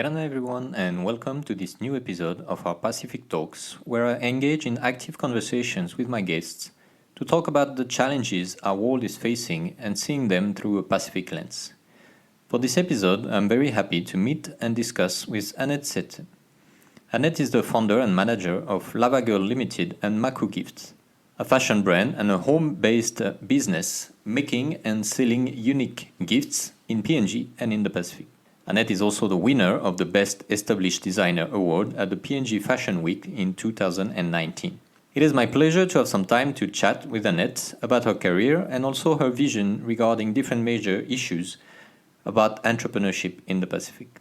Kerana everyone, and welcome to this new episode of our Pacific Toks, where I engage in active conversations with my guests to talk about the challenges our world is facing and seeing them through a Pacific lens. For this episode, I'm very happy to meet and discuss with Annette Sete. Annette is the founder and manager of Lava Girl Limited and Maku Gifts, a fashion brand and a home-based business making and selling unique gifts in PNG and in the Pacific. Annette is also the winner of the Best Established Designer Award at the PNG Fashion Week in 2019. It is my pleasure to have some time to chat with Annette about her career and also her vision regarding different major issues about entrepreneurship in the Pacific.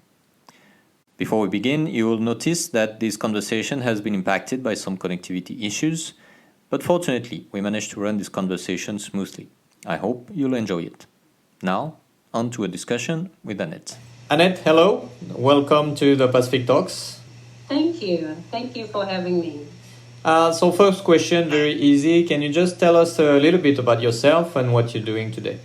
Before we begin, you will notice that this conversation has been impacted by some connectivity issues, but fortunately, we managed to run this conversation smoothly. I hope you'll enjoy it. Now, on to a discussion with Annette. Annette, hello. Welcome to the Pacific Toks. Thank you. Thank you for having me. So first question, very easy. Can you just tell us a little bit about yourself and what you're doing today?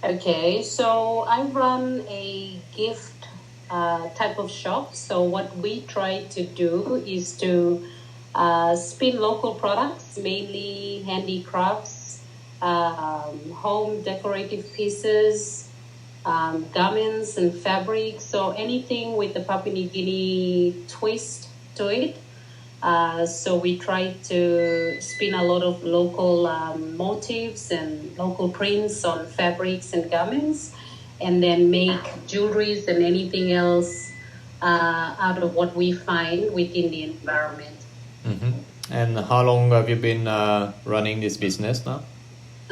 Okay, so I run a gift type of shop. So what we try to do is to spin local products, mainly handicrafts, home decorative pieces, garments and fabrics, so anything with the Papua New Guinea twist to it. So we try to spin a lot of local motifs and local prints on fabrics and garments, and then make jewelries and anything else out of what we find within the environment. Mm-hmm. And how long have you been running this business now?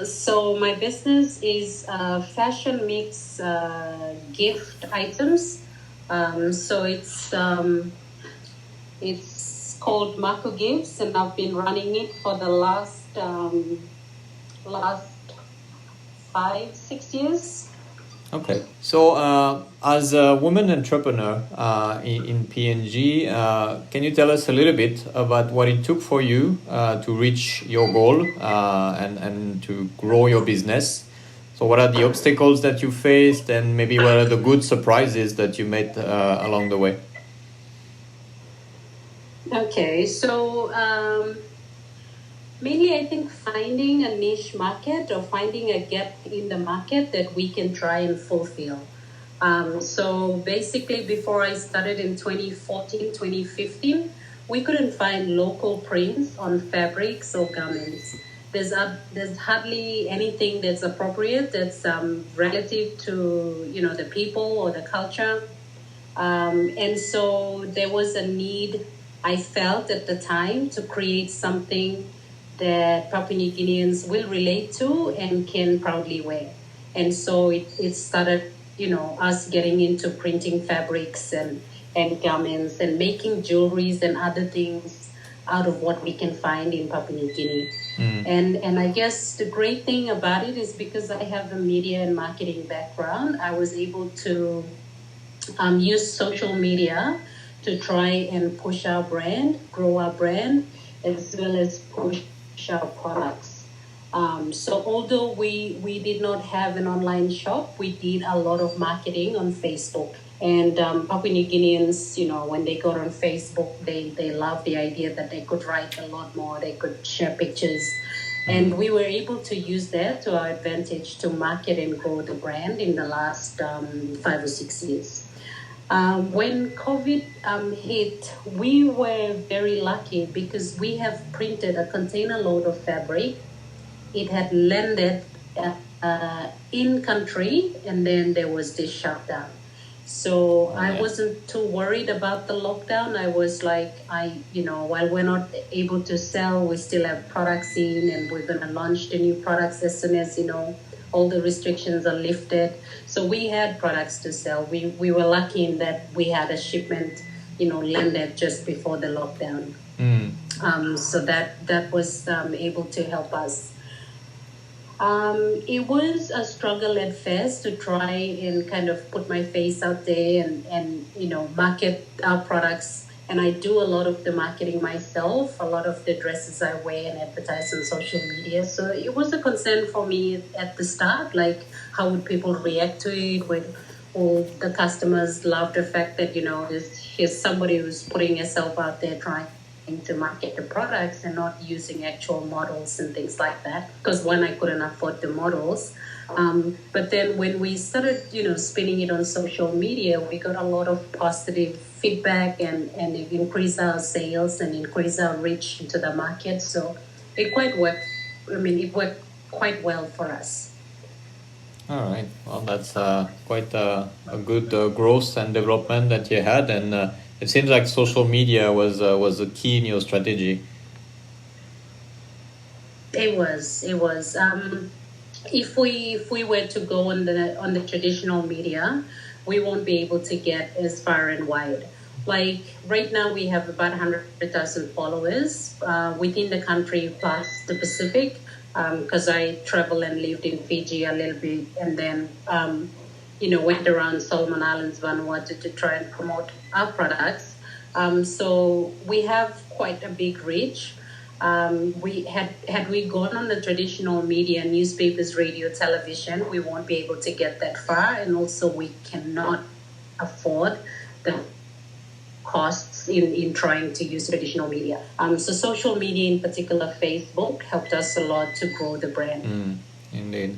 So my business is fashion mix gift items. So it's called Maku Gifts, and I've been running it for the last 5-6 years. Okay. So as a woman entrepreneur in PNG, can you tell us a little bit about what it took for you to reach your goal and to grow your business? So what are the obstacles that you faced, and maybe what are the good surprises that you made along the way? Okay, so mainly I think finding a niche market or finding a gap in the market that we can try and fulfill. So basically before I started in 2014, 2015, we couldn't find local prints on fabrics or garments. There's hardly anything that's appropriate, that's relative to the people or the culture. And so there was a need, I felt at the time, to create something that Papua New Guineans will relate to and can proudly wear. And so it started, us getting into printing fabrics and garments and making jewelries and other things out of what we can find in Papua New Guinea. And I guess the great thing about it is because I have a media and marketing background, I was able to use social media to try and push our brand, grow our brand, as well as push our products. So although we did not have an online shop, we did a lot of marketing on Facebook. And Papua New Guineans, when they got on Facebook, they loved the idea that they could write a lot more, they could share pictures. And we were able to use that to our advantage to market and grow the brand in the last 5 or 6 years. When COVID hit, we were very lucky because we have printed a container load of fabric. It had landed in country, and then there was this shutdown. So I wasn't too worried about the lockdown. I was like, while we're not able to sell, we still have products in, and we're going to launch the new products as soon as, all the restrictions are lifted. So we had products to sell. We were lucky in that we had a shipment, landed just before the lockdown. So that was able to help us. It was a struggle at first to try and kind of put my face out there and market our products. And I do a lot of the marketing myself, a lot of the dresses I wear and advertise on social media. So it was a concern for me at the start, like how would people react to it? Or the customers love the fact that, here's somebody who's putting herself out there trying to market the products and not using actual models and things like that. Because one, I couldn't afford the models. But then when we started, spinning it on social media, we got a lot of positive feedback and it increased our sales and increased our reach into the market. So it it worked quite well for us. All right. Well, that's quite a good growth and development that you had, and it seems like social media was a key in your strategy. It was. If we were to go on the traditional media, we won't be able to get as far and wide. Like right now, we have about 100,000 followers within the country plus the Pacific. Because I traveled and lived in Fiji a little bit, and then went around Solomon Islands, Vanuatu to try and promote our products. So we have quite a big reach. We had we gone on the traditional media, newspapers, radio, television, we won't be able to get that far, and also we cannot afford the costs in trying to use traditional media. So social media, in particular Facebook, helped us a lot to grow the brand. Indeed.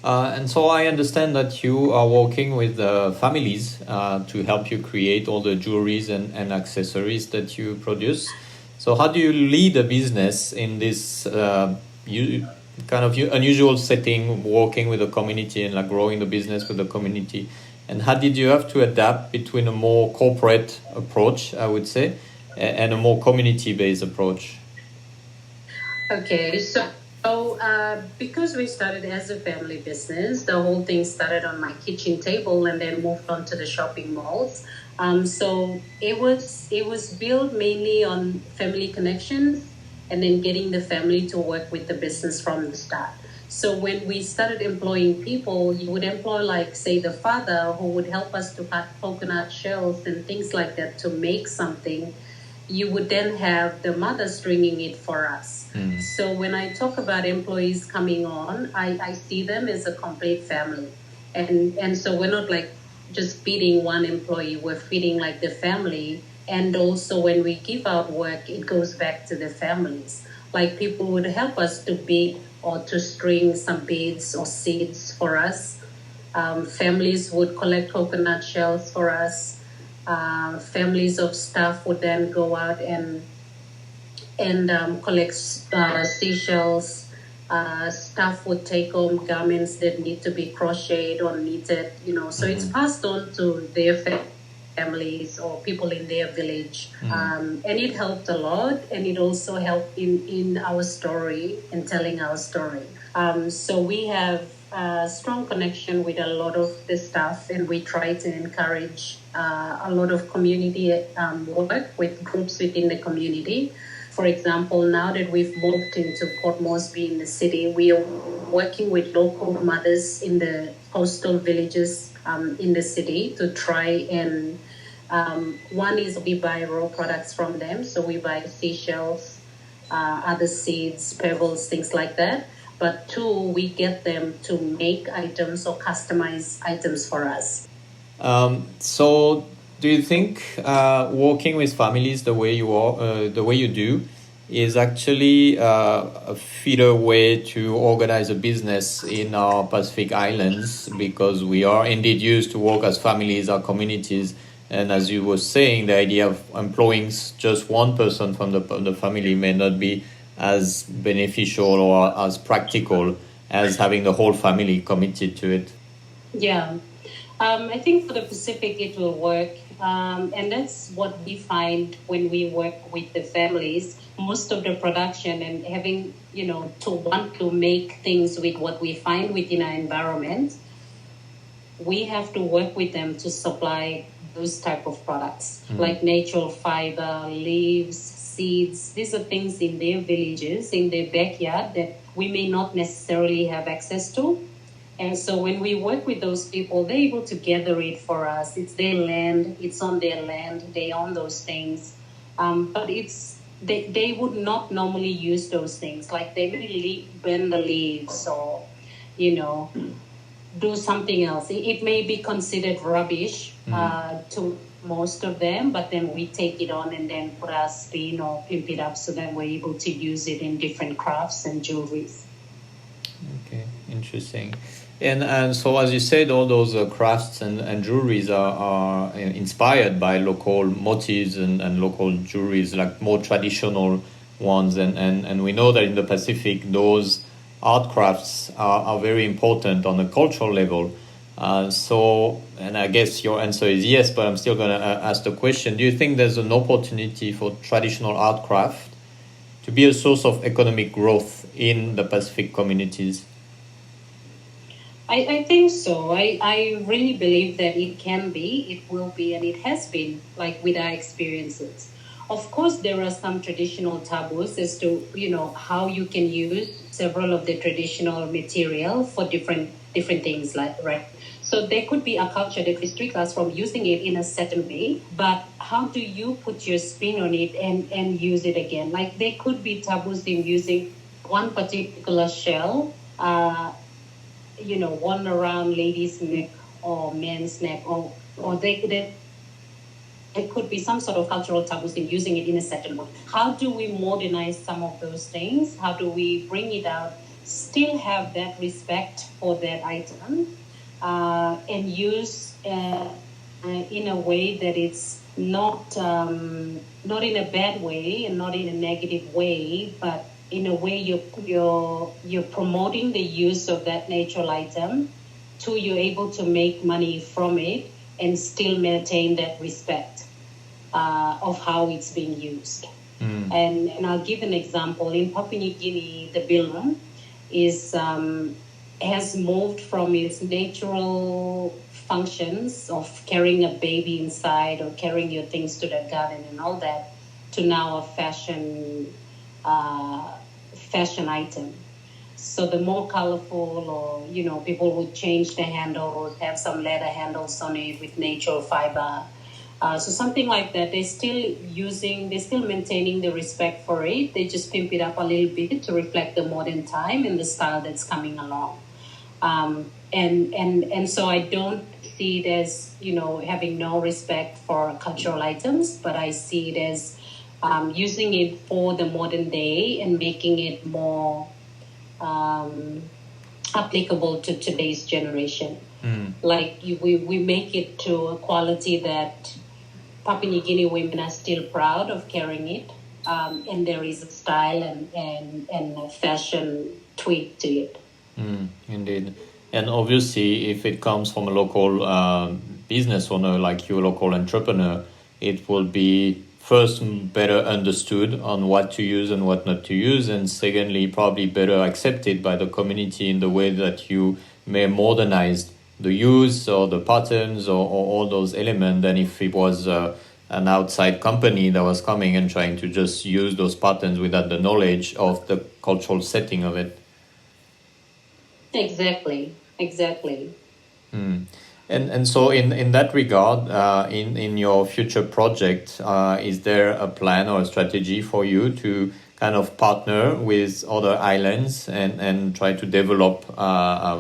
And so I understand that you are working with families to help you create all the jewelries and accessories that you produce. So how do you lead a business in this kind of unusual setting, working with the community and like growing the business with the community? And how did you have to adapt between a more corporate approach, I would say, and a more community-based approach? Okay, so because we started as a family business, the whole thing started on my kitchen table and then moved on to the shopping malls. So it was built mainly on family connections and then getting the family to work with the business from the start. So when we started employing people, you would employ, like, say, the father who would help us to cut coconut shells and things like that to make something. You would then have the mother stringing it for us. So when I talk about employees coming on, I see them as a complete family. And so we're not like just feeding one employee, we're feeding like the family. And also when we give out work, it goes back to the families. Like people would help us to bead or to string some beads or seeds for us. Families would collect coconut shells for us. Families of staff would then go out and collect seashells. Staff would take home garments that need to be crocheted or knitted, so it's passed on to their families or people in their village. And it helped a lot, and it also helped in our story, in telling our story. So we have a strong connection with a lot of the staff, and we try to encourage a lot of community work with groups within the community. For example, now that we've moved into Port Moresby in the city, we are working with local mothers in the coastal villages in the city to try and one is we buy raw products from them. So we buy seashells, other seeds, pebbles, things like that. But two, we get them to make items or customize items for us. So do you think working with families the way you are, the way you do, is actually a fitter way to organize a business in our Pacific Islands, because we are indeed used to work as families, our communities, and as you were saying, the idea of employing just one person from the family may not be as beneficial or as practical as having the whole family committed to it. Yeah. I think for the Pacific it will work. And that's what we find when we work with the families. Most of the production and having, to want to make things with what we find within our environment, we have to work with them to supply those type of products, like natural fiber, leaves, seeds. These are things in their villages, in their backyard that we may not necessarily have access to. And so when we work with those people, they're able to gather it for us. It's their land. It's on their land. They own those things. But they would not normally use those things. Like they really burn the leaves or, do something else. It may be considered rubbish to most of them, but then we take it on and then put our spin or pimp it up so that we're able to use it in different crafts and jewelries. Okay, interesting. And so, as you said, all those crafts and jewelries are inspired by local motifs and local jewelries, like more traditional ones. And we know that in the Pacific, those art crafts are very important on a cultural level. So, and I guess your answer is yes, but I'm still going to ask the question. Do you think there's an opportunity for traditional art craft to be a source of economic growth in the Pacific communities? I think so. I really believe that it can be, it will be, and it has been, like with our experiences. Of course, there are some traditional taboos as to, how you can use several of the traditional material for different things, like, right? So there could be a culture that restricts us from using it in a certain way, but how do you put your spin on it and use it again? Like there could be taboos in using one particular shell, worn around ladies' neck or men's neck, or there could be some sort of cultural taboos in using it in a certain way. How do we modernize some of those things? How do we bring it out, still have that respect for that item, and use in a way that it's not in a bad way and not in a negative way, but in a way you're promoting the use of that natural item, to you're able to make money from it and still maintain that respect of how it's being used. And I'll give an example. In Papua New Guinea, the bilum has moved from its natural functions of carrying a baby inside or carrying your things to the garden and all that, to now a fashion item. So the more colorful, or people would change the handle or have some leather handles on it with natural fiber. So something like that. They're still maintaining the respect for it. They just pimp it up a little bit to reflect the modern time and the style that's coming along. And so I don't see it as, having no respect for cultural items, but I see it as using it for the modern day and making it more applicable to today's generation. Like we make it to a quality that Papua New Guinea women are still proud of carrying it, and there is a style and a fashion tweak to it. Indeed. And obviously, if it comes from a local business owner, like you, a local entrepreneur, it will be first better understood on what to use and what not to use, and secondly, probably better accepted by the community in the way that you may modernize the use or the patterns or all those elements than if it was an outside company that was coming and trying to just use those patterns without the knowledge of the cultural setting of it. Exactly. And so in that regard, in your future project, is there a plan or a strategy for you to kind of partner with other islands and try to develop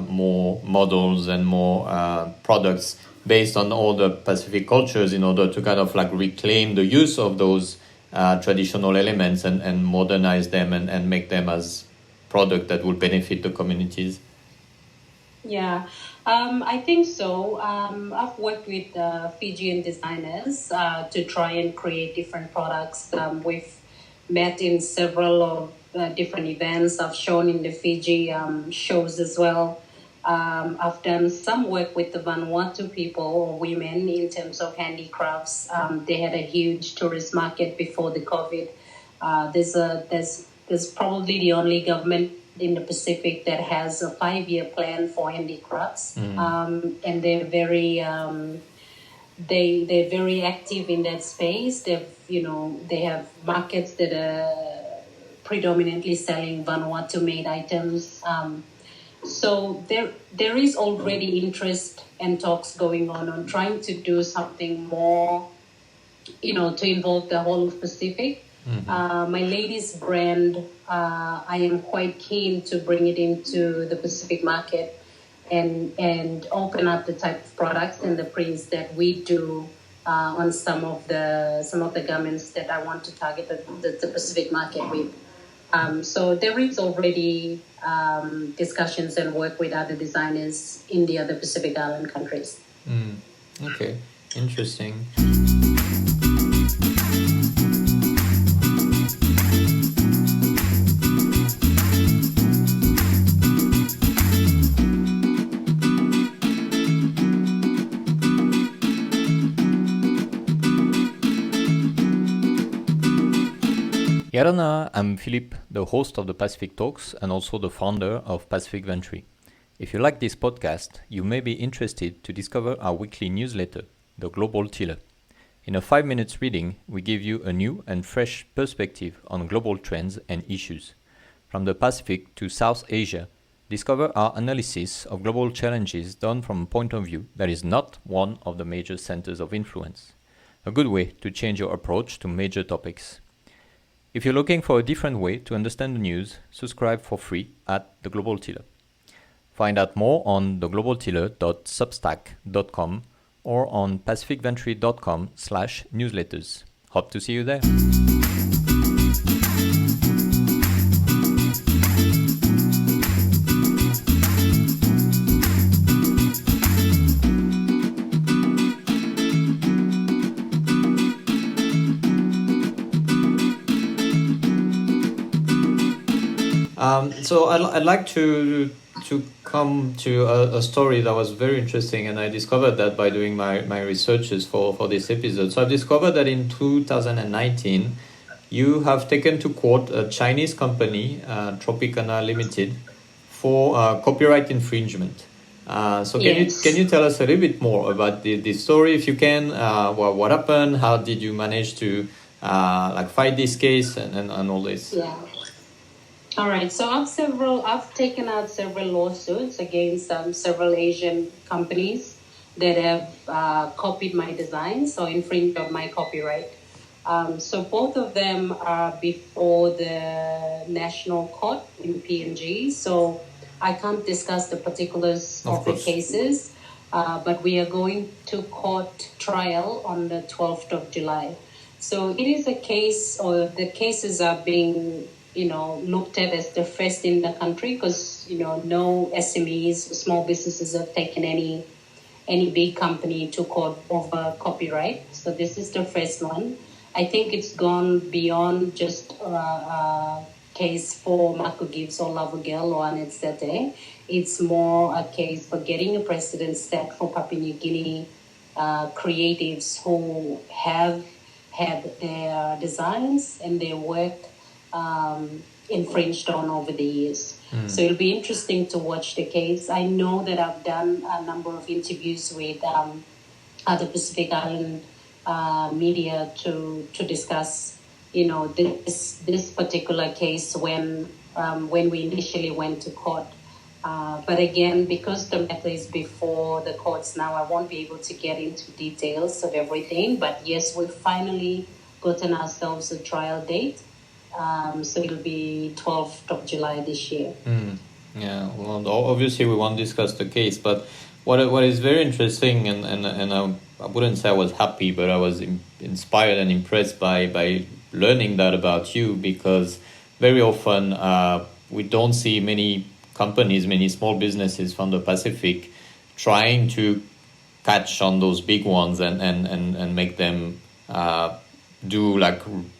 more models and more products based on all the Pacific cultures in order to kind of like reclaim the use of those traditional elements and modernize them and make them as product that will benefit the communities? Yeah, I think so. I've worked with Fijian designers to try and create different products. We've met in several of different events. I've shown in the Fiji shows as well. I've done some work with the Vanuatu people or women in terms of handicrafts. They had a huge tourist market before the COVID. There's probably the only government in the Pacific that has a 5-year plan for handicrafts, and they're very they're very active in that space. They have markets that are predominantly selling Vanuatu made items. So there is already interest and talks going on trying to do something more, to involve the whole of Pacific. My ladies brand, I am quite keen to bring it into the Pacific market and open up the type of products and the prints that we do on some of the garments that I want to target the Pacific market with. So there is already discussions and work with other designers in the other Pacific Island countries. Okay, interesting. Ora Na, I'm Philippe, the host of the Pacific Toks and also the founder of Pacific Venture. If you like this podcast, you may be interested to discover our weekly newsletter, The Global Tiller. In a 5 minutes reading, we give you a new and fresh perspective on global trends and issues. From the Pacific to South Asia, discover our analysis of global challenges done from a point of view that is not one of the major centers of influence. A good way to change your approach to major topics. If you're looking for a different way to understand the news, subscribe for free at The Global Tiller. Find out more on theglobaltiller.substack.com or on pacificventure.com/newsletters. Hope to see you there. So I'd like to come to a story that was very interesting, and I discovered that by doing my researches for this episode. So I've discovered that in 2019, you have taken to court a Chinese company, Tropicana Limited, for copyright infringement. So can you tell us a little bit more about the story, if you can? What happened? How did you manage to fight this case and all this? Yeah. All right. So I've taken out several lawsuits against several Asian companies that have copied my designs or infringed on my copyright. So both of them are before the national court in PNG. So I can't discuss the particulars of the cases, but we are going to court trial on the 12th of July. So it is a case, or the cases are being looked at as the first in the country because, no SMEs, small businesses have taken any big company to court over copyright. So this is the first one. I think it's gone beyond just a case for Marco Gibbs or Lava Girl or Annette Sete. It's more a case for getting a precedent set for Papua New Guinea creatives who have had their designs and their work infringed on over the years. So it'll be interesting to watch the case. I know that I've done a number of interviews with other Pacific Island media to discuss, this particular case when we initially went to court. But again, because the matter is before the courts now, I won't be able to get into details of everything. But yes, we've finally gotten ourselves a trial date. So it'll be 12th of July this year. Yeah, well, obviously we won't discuss the case, but what is very interesting, and I wouldn't say I was happy, but I was inspired and impressed by learning that about you, because very often we don't see many companies, many small businesses from the Pacific trying to catch on those big ones and make them do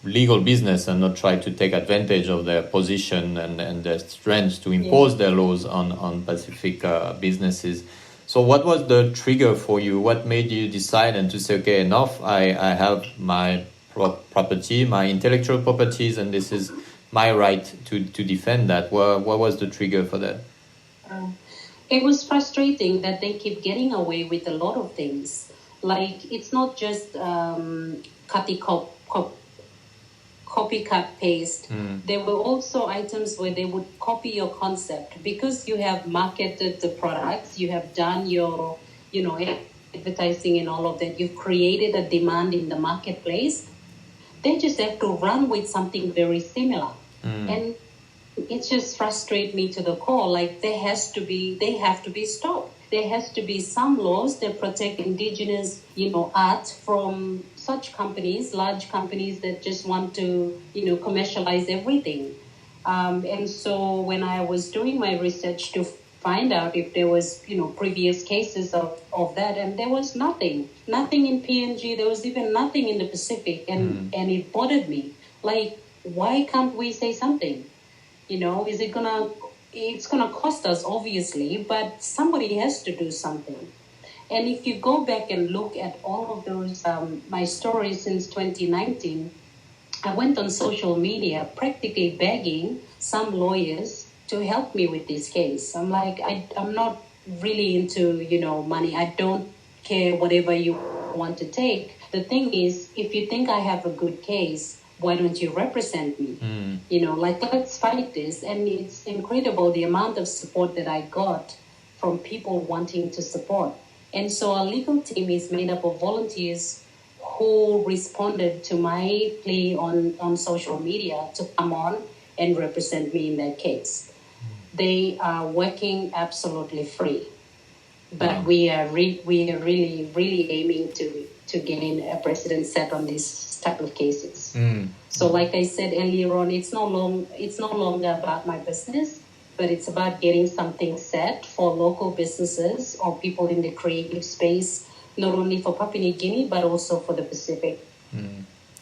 legal business and not try to take advantage of their position and their strength to impose their laws on Pacific businesses. So what was the trigger for you? What made you decide and to say, okay, enough, I have my property, my intellectual properties, and this is my right to defend that? What was the trigger for that? It was frustrating that they keep getting away with a lot of things. It's not just copycat paste. There were also items where they would copy your concept because you have marketed the products, you have done your, advertising and all of that. You've created a demand in the marketplace. They just have to run with something very similar. And it just frustrates me to the core. Like they have to be stopped. There has to be some laws that protect indigenous, art from such companies, large companies that just want to, commercialize everything. And so when I was doing my research to find out if there was, previous cases of that, and there was nothing in PNG. There was even nothing in the Pacific, and it bothered me. Like, why can't we say something? Is it it's gonna cost us, obviously, but somebody has to do something. And if you go back and look at all of those, my stories since 2019, I went on social media practically begging some lawyers to help me with this case. I'm like, I'm not really into, money. I don't care whatever you want to take. The thing is, if you think I have a good case, why don't you represent me? Let's fight this. And it's incredible the amount of support that I got from people wanting to support. And so our legal team is made up of volunteers who responded to my plea on social media to come on and represent me in that case. They are working absolutely free. But we are really, really aiming to gain a precedent set on these type of cases. So like I said earlier on, it's no longer about my business, but it's about getting something set for local businesses or people in the creative space, not only for Papua New Guinea, but also for the Pacific.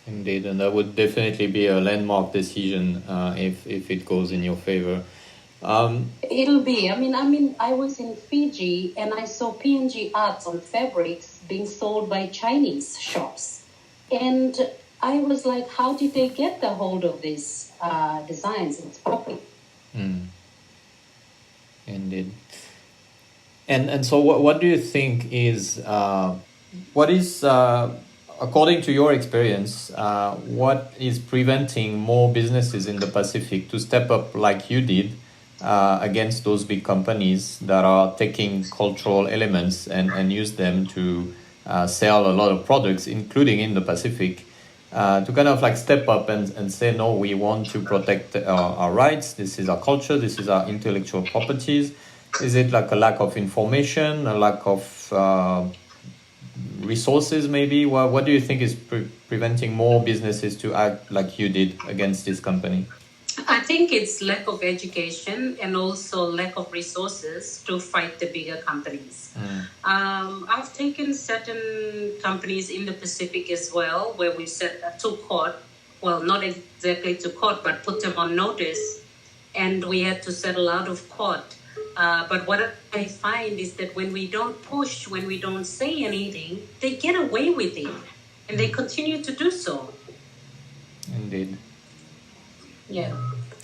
Indeed, and that would definitely be a landmark decision if it goes in your favor. It'll be. I was in Fiji and I saw PNG arts on fabrics being sold by Chinese shops. And I was like, how did they get the hold of these designs? It's public. Indeed. And so what do you think is, according to your experience, what is preventing more businesses in the Pacific to step up like you did against those big companies that are taking cultural elements and use them to sell a lot of products, including in the Pacific, to kind of like step up and say, no, we want to protect our rights. This is our culture. This is our intellectual properties. Is it like a lack of information, a lack of resources maybe? What do you think is preventing more businesses to act like you did against this company? I think it's lack of education and also lack of resources to fight the bigger companies. I've taken certain companies in the Pacific as well, where we set to court. Well, not exactly to court, but put them on notice, and we had to settle out of court. But what I find is that when we don't push, when we don't say anything, they get away with it, and they continue to do so. Indeed. Yeah.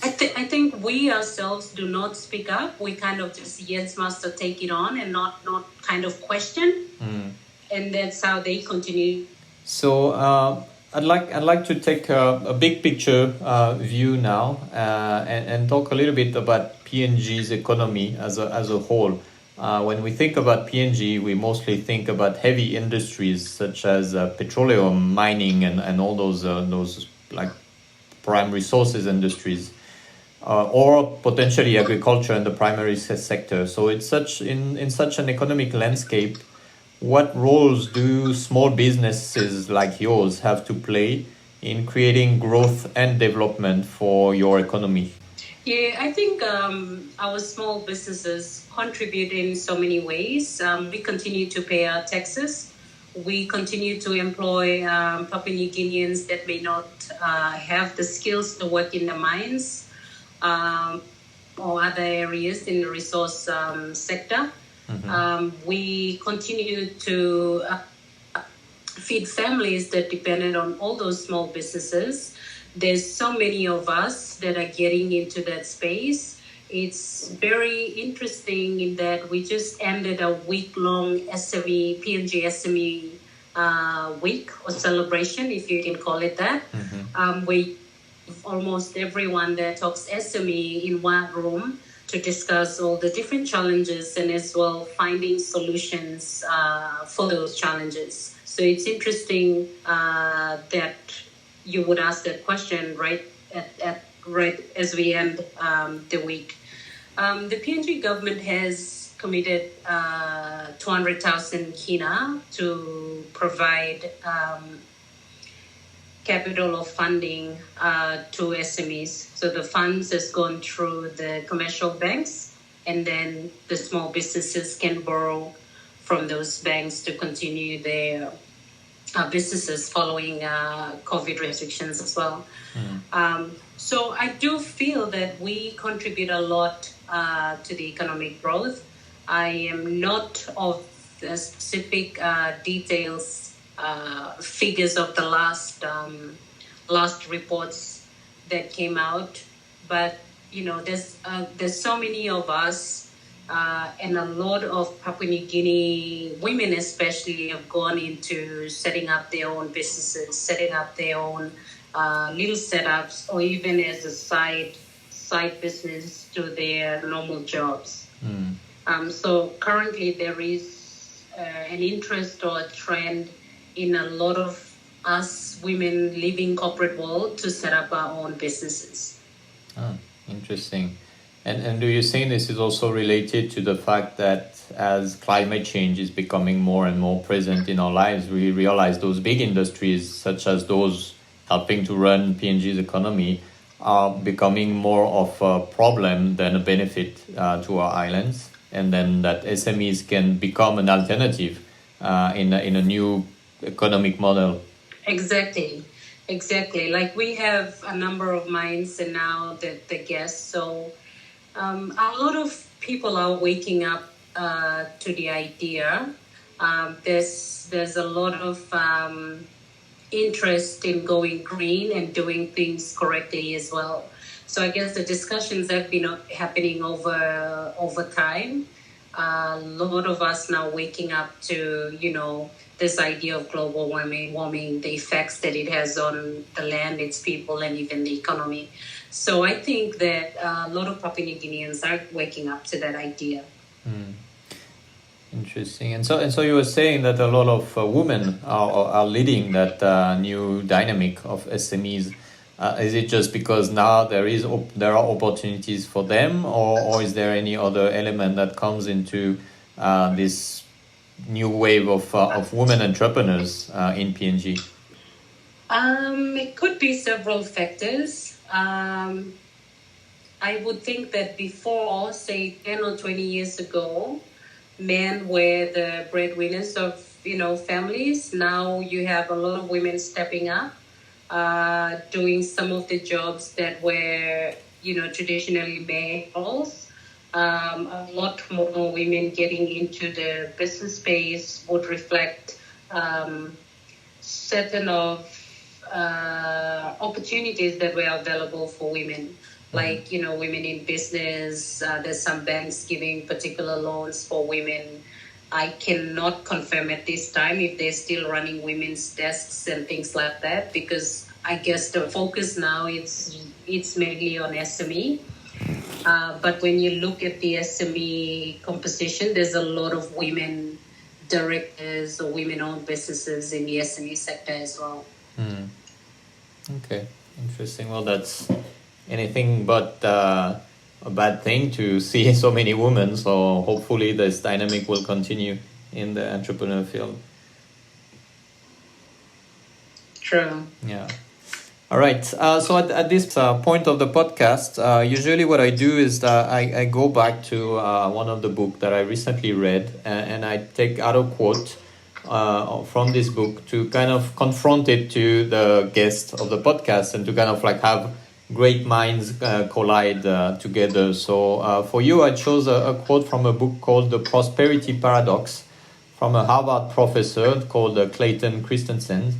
I think we ourselves do not speak up. We kind of just, yes, master, take it on, and not kind of question. And that's how they continue. So I'd like to take a big picture view now and talk a little bit about PNG's economy as a whole. When we think about PNG, we mostly think about heavy industries such as petroleum, mining, and all those like prime resources industries, or potentially agriculture in the primary sector. So it's in such an economic landscape, what roles do small businesses like yours have to play in creating growth and development for your economy? Yeah, I think our small businesses contribute in so many ways. We continue to pay our taxes. We continue to employ Papua New Guineans that may not have the skills to work in the mines or other areas in the resource sector. We continue to feed families that depended on all those small businesses. There's so many of us that are getting into that space. It's very interesting in that we just ended a week-long SME, PNG SME week or celebration, if you can call it that. We almost everyone that talks SME in one room to discuss all the different challenges and as well finding solutions for those challenges. So it's interesting that you would ask that question right at right as we end the week. The PNG government has committed 200,000 kina to provide capital or funding to SMEs. So the funds has gone through the commercial banks, and then the small businesses can borrow from those banks to continue their businesses following COVID restrictions as well. So I do feel that we contribute a lot to the economic growth. I am not of the specific details, figures of the last reports that came out, but there's so many of us. And a lot of Papua New Guinea women especially have gone into setting up their own businesses, setting up their own little setups, or even as a side business to their normal jobs. So currently there is an interest or a trend in a lot of us women living corporate world to set up our own businesses. Interesting. And do you think this is also related to the fact that as climate change is becoming more and more present in our lives, we realize those big industries, such as those helping to run PNG's economy, are becoming more of a problem than a benefit to our islands, and then that SMEs can become an alternative in a new economic model? Exactly. Like we have a number of minds, and now the guests. So a lot of people are waking up to the idea. There's a lot of interest in going green and doing things correctly as well. So I guess the discussions have been happening over time. A lot of us now waking up to this idea of global warming, the effects that it has on the land, its people, and even the economy. So I think that a lot of Papua New Guineans are waking up to that idea. Interesting. And so you were saying that a lot of women are leading that new dynamic of SMEs. Is it just because now there are opportunities for them, or is there any other element that comes into this new wave of women entrepreneurs in PNG? It could be several factors. I would think that before, say 10 or 20 years ago, men were the breadwinners of families. Now you have a lot of women stepping up, doing some of the jobs that were traditionally male roles. A lot more women getting into the business space would reflect certain of opportunities that were available for women, like women in business. There's some banks giving particular loans for women. I cannot confirm at this time if they're still running women's desks and things like that, because I guess the focus now it's mainly on SME. But when you look at the SME composition, there's a lot of women directors or women-owned businesses in the SME sector as well. Okay, interesting. Well, that's anything but a bad thing to see so many women. So hopefully this dynamic will continue in the entrepreneur field. True. Yeah. All right. So at this point of the podcast, usually what I do is that I go back to one of the books that I recently read, and I take out a quote from this book to kind of confront it to the guest of the podcast and to kind of like have great minds collide together. So for you, I chose a quote from a book called The Prosperity Paradox from a Harvard professor called Clayton Christensen.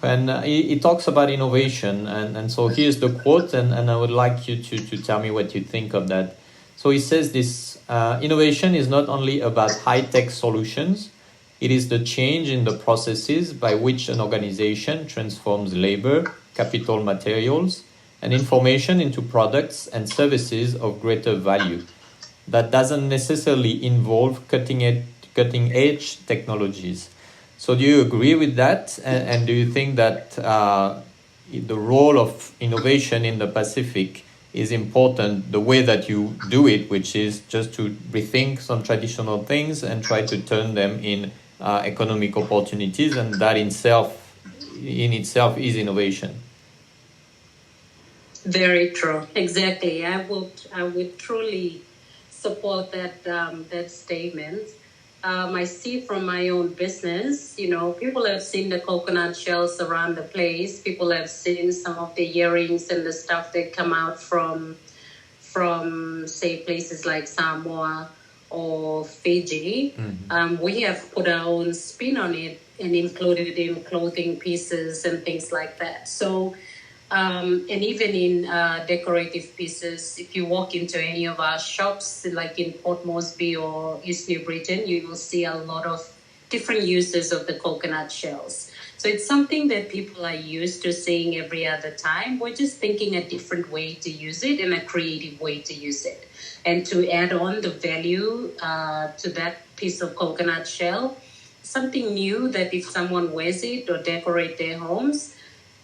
And he talks about innovation. And so here's the quote, and I would like you to tell me what you think of that. So he says this, innovation is not only about high-tech solutions, it is the change in the processes by which an organization transforms labor, capital materials, and information into products and services of greater value. That doesn't necessarily involve cutting-edge technologies. So do you agree with that? And do you think that the role of innovation in the Pacific is important, the way that you do it, which is just to rethink some traditional things and try to turn them in economic opportunities, and that in itself is innovation. Very true. Exactly. I would truly support that statement. I see from my own business, people have seen the coconut shells around the place. People have seen some of the earrings and the stuff that come out from say places like Samoa or Fiji. We have put our own spin on it and included it in clothing pieces and things like that. So and even in decorative pieces, if you walk into any of our shops, like in Port Moresby or East New Britain, you will see a lot of different uses of the coconut shells. So it's something that people are used to seeing every other time. We're just thinking a different way to use it and a creative way to use it. And to add on the value to that piece of coconut shell, something new that if someone wears it or decorate their homes,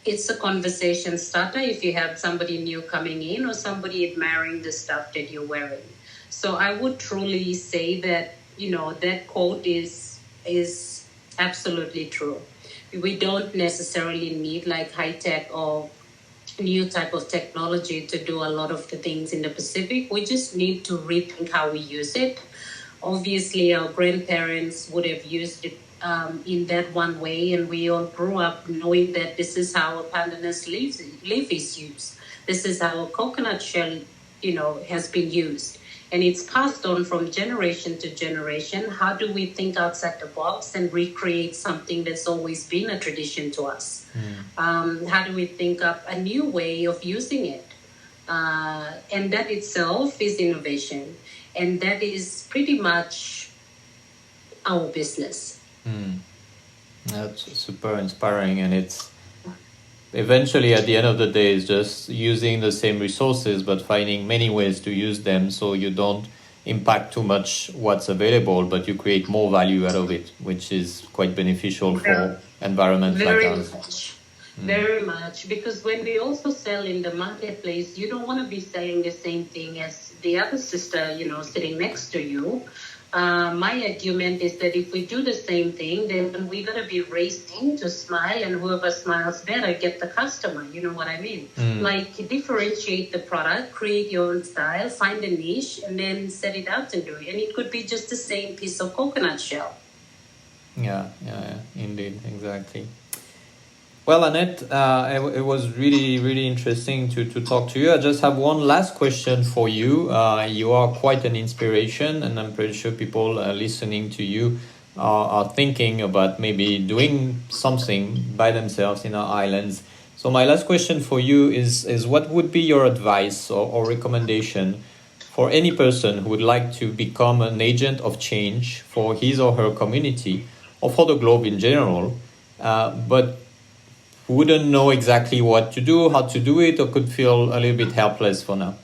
it's a conversation starter if you have somebody new coming in or somebody admiring the stuff that you're wearing. So I would truly say that, that quote is absolutely true. We don't necessarily need like high-tech or new type of technology to do a lot of the things in the Pacific. We just need to rethink how we use it. Obviously, our grandparents would have used it in that one way, and we all grew up knowing that this is how a pandanus leaf is used. This is how a coconut shell, has been used. And it's passed on from generation to generation. How do we think outside the box and recreate something that's always been a tradition to us? How do we think up a new way of using it? And that itself is innovation. And that is pretty much our business. That's super inspiring, and it's eventually at the end of the day is just using the same resources but finding many ways to use them so you don't impact too much what's available, but you create more value out of it, which is quite beneficial for environments like ours. Very much, because when we also sell in the marketplace, you don't want to be selling the same thing as the other sister, sitting next to you. My argument is that if we do the same thing, then we got to be racing to smile, and whoever smiles better get the customer. You know what I mean? Like differentiate the product, create your own style, find a niche, and then set it out and do it. And it could be just the same piece of coconut shell. Yeah, indeed, exactly. Well, Annette, it was really, really interesting to talk to you. I just have one last question for you. You are quite an inspiration, and I'm pretty sure people listening to you are thinking about maybe doing something by themselves in our islands. So my last question for you is what would be your advice or recommendation for any person who would like to become an agent of change for his or her community or for the globe in general, but wouldn't know exactly what to do, how to do it, or could feel a little bit helpless for now?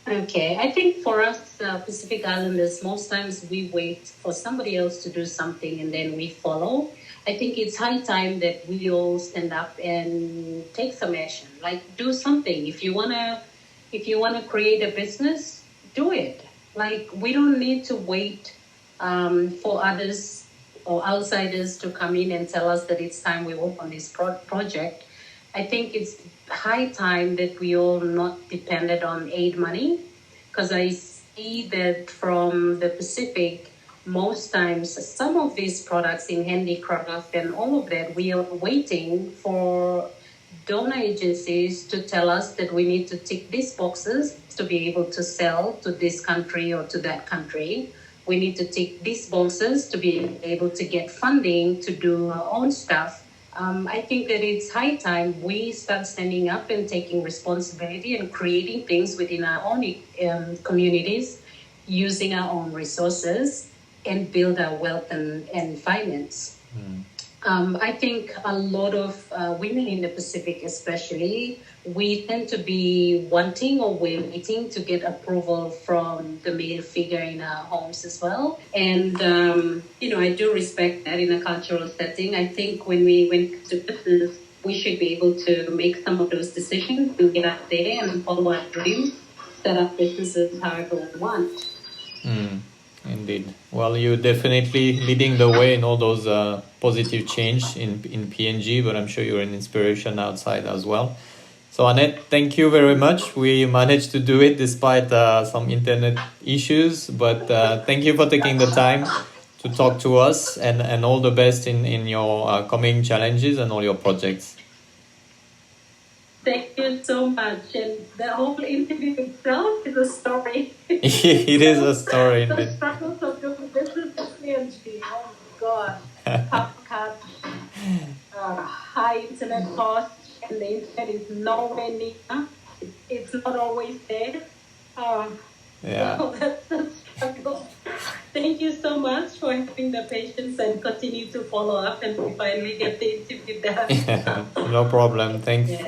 Okay, I think for us Pacific Islanders, most times we wait for somebody else to do something and then we follow. I think it's high time that we all stand up and take some action, like do something. If you wanna create a business, do it. Like we don't need to wait for others or outsiders to come in and tell us that it's time we work on this project. I think it's high time that we all not dependent on aid money, because I see that from the Pacific, most times some of these products in handicraft and all of that, we are waiting for donor agencies to tell us that we need to tick these boxes to be able to sell to this country or to that country. We need to tick these boxes to be able to get funding to do our own stuff. I think that it's high time we start standing up and taking responsibility and creating things within our own communities, using our own resources, and build our wealth and finance. I think a lot of women in the Pacific, especially, we tend to be wanting or we're waiting to get approval from the male figure in our homes as well. And, I do respect that in a cultural setting. I think when it comes to business, we should be able to make some of those decisions and get out there and follow our dreams, set up businesses however we want. Indeed. Well, you're definitely leading the way in all those positive change in PNG, but I'm sure you're an inspiration outside as well. So Annette, thank you very much. We managed to do it despite some internet issues, but thank you for taking the time to talk to us, and all the best in your coming challenges and all your projects. Thank you so much. And the whole interview itself is a story. It is a story. The struggles of doing business with PNG. Oh my God. Tough cut, high internet costs, and the internet is nowhere near. It's not always there. Yeah. So that's a struggle. Thank you so much for having the patience and continue to follow up, and we finally get the interview done. No problem. Thank you.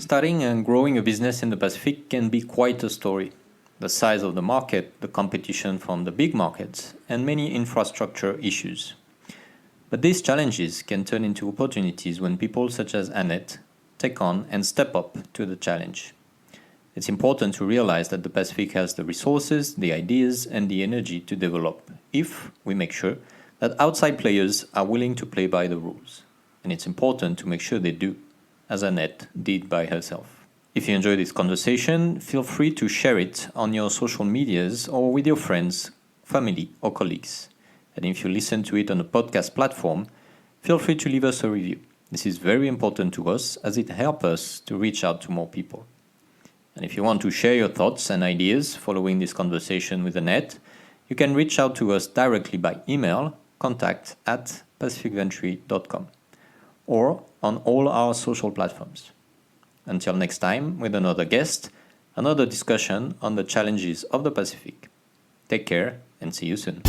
Starting and growing a business in the Pacific can be quite a story. The size of the market, the competition from the big markets, and many infrastructure issues. But these challenges can turn into opportunities when people such as Annette take on and step up to the challenge. It's important to realize that the Pacific has the resources, the ideas, and the energy to develop if we make sure that outside players are willing to play by the rules. And it's important to make sure they do, as Annette did by herself. If you enjoy this conversation, feel free to share it on your social medias or with your friends, family, or colleagues. And if you listen to it on a podcast platform, feel free to leave us a review. This is very important to us as it helps us to reach out to more people. And if you want to share your thoughts and ideas following this conversation with Annette, you can reach out to us directly by email, contact@pacificventure.com, or on all our social platforms. Until next time, with another guest, another discussion on the challenges of the Pacific. Take care and see you soon.